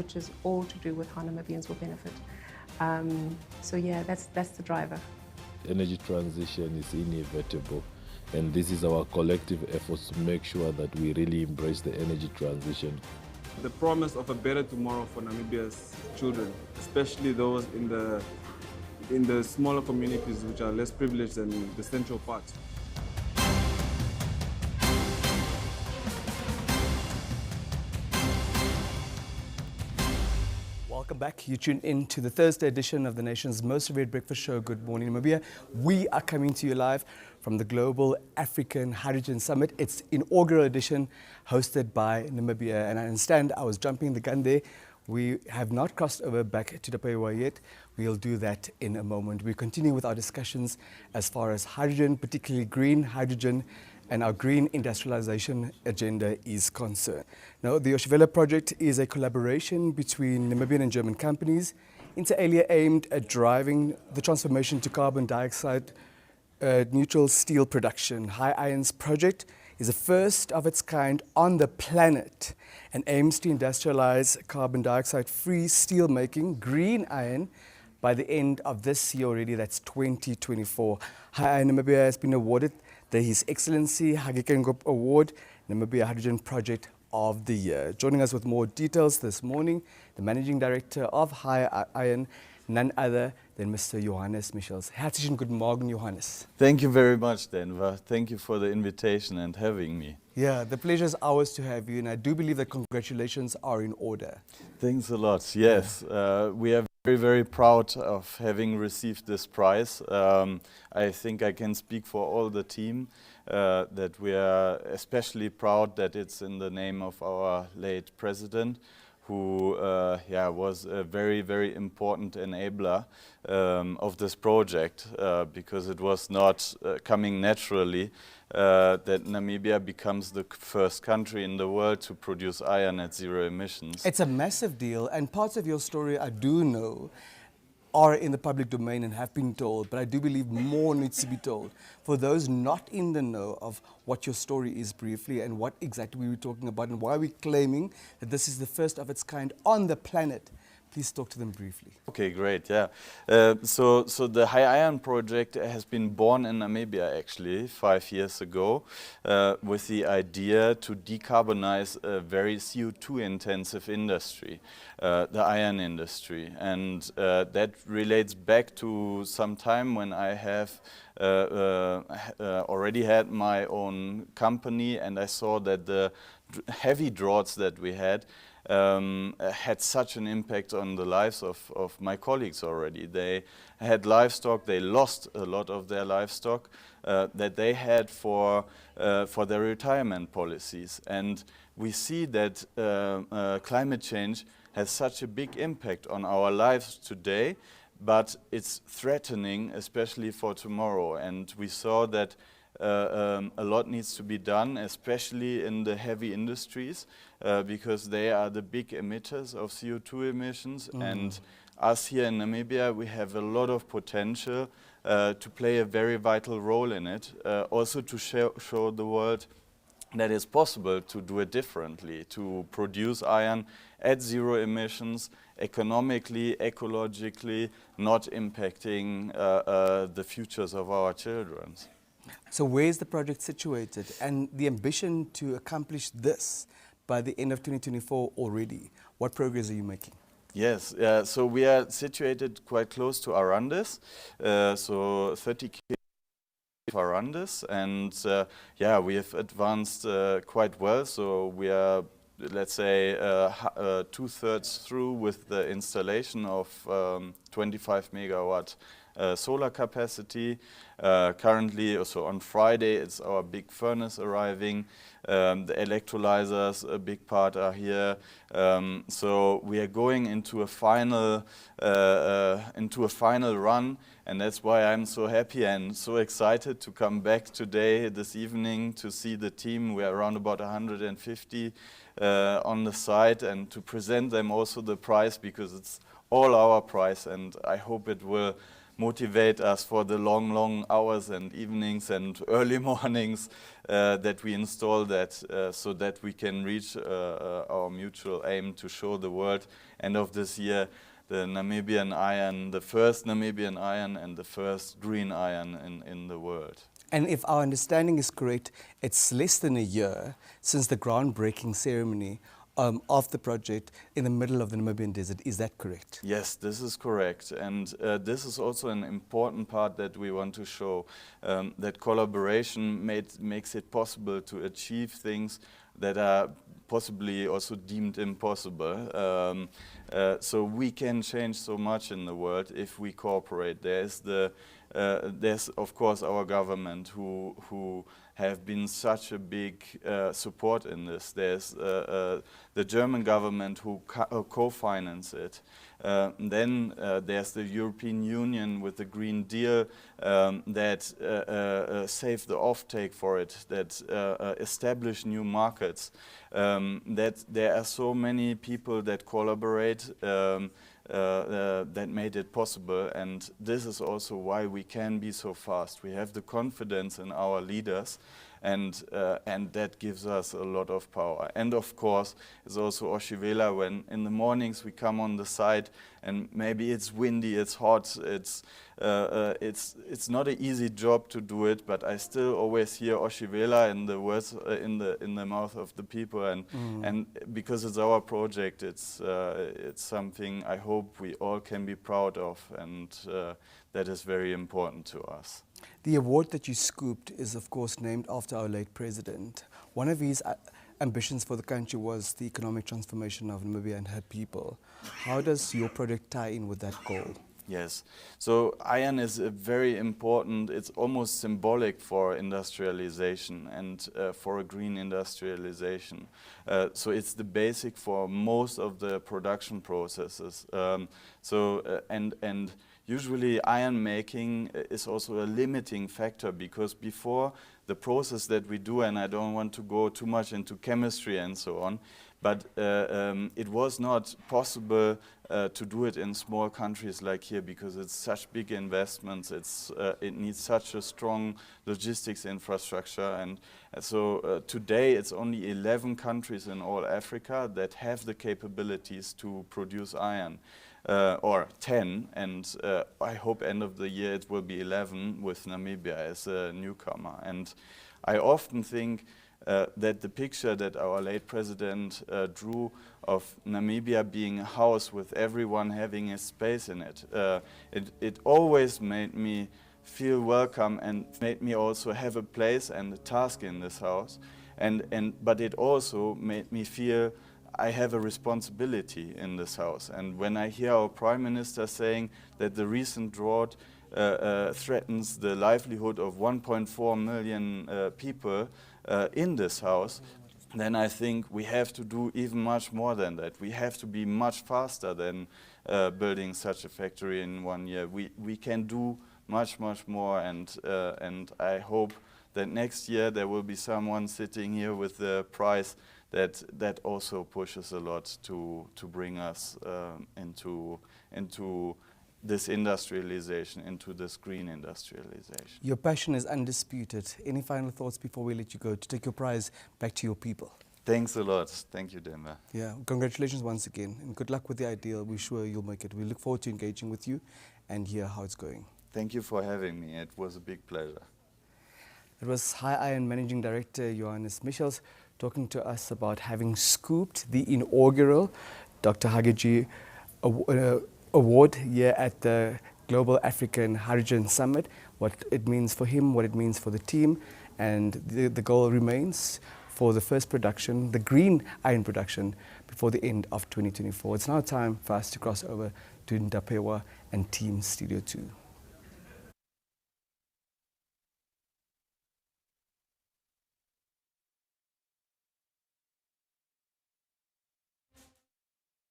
which is all to do with how Namibians will benefit. So yeah, that's the driver. Energy transition is inevitable, and this is our collective efforts to make sure that we really embrace the energy transition. The promise of a better tomorrow for Namibia's children, especially those in the smaller communities which are less privileged than the central part. Welcome back. You tune in to the Thursday edition of the nation's most revered breakfast show, Good Morning Namibia. We are coming to you live from the Global African Hydrogen Summit. It's inaugural edition hosted by Namibia. And I understand I was jumping the gun there. We have not crossed over back to Tapewa yet. We'll do that in a moment. We continue with our discussions as far as hydrogen, particularly green hydrogen, and our green industrialization agenda is concerned. Now, the Oshivela project is a collaboration between Namibian and German companies, inter alia aimed at driving the transformation to carbon dioxide neutral steel production. HyIron's project is the first of its kind on the planet and aims to industrialize carbon dioxide-free steel making, green iron, by the end of this year already. That's 2024. HyIron Namibia has been awarded the His Excellency Hagekengop Award, Namibian Hydrogen Project of the Year. Joining us with more details this morning, the Managing Director of HyIron, none other than Mr. Johannes Michels. Herzlichen guten Morgen, Johannes. Thank you very much, Denver. Thank you for the invitation and having me. Yeah, the pleasure is ours to have you, and I do believe that congratulations are in order. Thanks a lot. Yes, we are very, very proud of having received this prize. I think I can speak for all the team that we are especially proud that it's in the name of our late president, who was a very, very important enabler of this project, because it was not coming naturally that Namibia becomes the first country in the world to produce iron at zero emissions. It's a massive deal, and parts of your story I do know are in the public domain and have been told, but I do believe more needs to be told. For those not in the know of what your story is briefly and what exactly we were talking about and why we're claiming that this is the first of its kind on the planet, please talk to them briefly. Okay, great, yeah. So the HyIron project has been born in Namibia actually 5 years ago with the idea to decarbonize a very CO2 intensive industry, the iron industry. And that relates back to some time when I have already had my own company, and I saw that the heavy droughts that we had such an impact on the lives of my colleagues already. They had livestock, they lost a lot of their livestock that they had for their retirement policies. And we see that climate change has such a big impact on our lives today, but it's threatening, especially for tomorrow. And we saw that a lot needs to be done, especially in the heavy industries, because they are the big emitters of CO2 emissions. And us here in Namibia, we have a lot of potential to play a very vital role in it, also to show the world that it's possible to do it differently, to produce iron at zero emissions, economically, ecologically, not impacting the futures of our children. So where is the project situated, and the ambition to accomplish this by the end of 2024 already? What progress are you making? Yes, so we are situated quite close to Arandis, so 30 kilometers of Arandis, and we have advanced quite well. So we are, let's say, 2/3 through with the installation of 25 megawatt solar capacity. Currently, also on Friday, it's our big furnace arriving. The electrolyzers, a big part, are here. So we are going into a final run, and that's why I'm so happy and so excited to come back today, this evening, to see the team. We are around about 150 on the site, and to present them also the prize, because it's all our prize, and I hope it will motivate us for the long, long hours and evenings and early mornings that we install that so that we can reach our mutual aim to show the world end of this year the Namibian iron, the first Namibian iron and the first green iron in the world. And if our understanding is correct, it's less than a year since the groundbreaking ceremony of the project in the middle of the Namibian desert. Is that correct? Yes, this is correct. And this is also an important part that we want to show, that collaboration makes it possible to achieve things that are possibly also deemed impossible. So we can change so much in the world if we cooperate. There's of course our government who have been such a big support in this. There's the German government who co-finance it. Then there's the European Union with the Green Deal that saved the offtake for it, that established new markets, that there are so many people that collaborate that made it possible, and this is also why we can be so fast. We have the confidence in our leaders, and that gives us a lot of power. And of course, it's also Oshivela when in the mornings we come on the site and maybe it's windy, it's hot, it's not an easy job to do it, but I still always hear Oshivela in the words in the mouth of the people, and because it's our project, it's something I hope we all can be proud of, and that is very important to us. The award that you scooped is of course named after our late president. One of his ambitions for the country was the economic transformation of Namibia and her people. How does your project tie in with that goal? Yes, so iron is a very important, it's almost symbolic for industrialization and for a green industrialization. So it's the basic for most of the production processes. And usually iron making is also a limiting factor, because before the process that we do, and I don't want to go too much into chemistry and so on, but it was not possible to do it in small countries like here, because it's such big investments, it needs such a strong logistics infrastructure, and so today it's only 11 countries in all Africa that have the capabilities to produce iron. Or 10, and I hope end of the year it will be 11 with Namibia as a newcomer. And I often think that the picture that our late president drew of Namibia being a house with everyone having a space in it, it always made me feel welcome and made me also have a place and a task in this house. But it also made me feel I have a responsibility in this house. And when I hear our Prime Minister saying that the recent drought threatens the livelihood of 1.4 million people in this house, then I think we have to do even much more than that. We have to be much faster than building such a factory in 1 year. We can do much more, and I hope that next year there will be someone sitting here with the prize that also pushes a lot to bring us into this industrialization, into this green industrialization. Your passion is undisputed. Any final thoughts before we let you go to take your prize back to your people? Thanks a lot. Thank you, Denver. Yeah, congratulations once again, and good luck with the ideal. We're sure you'll make it. We look forward to engaging with you and hear how it's going. Thank you for having me. It was a big pleasure. It was HyIron Managing Director Johannes Michels talking to us about having scooped the inaugural Dr. Hage Award here at the Global African Hydrogen Summit, what it means for him, what it means for the team, and the goal remains for the first production, the green iron production, before the end of 2024. It's now time for us to cross over to Ndapewa and Team Studio 2.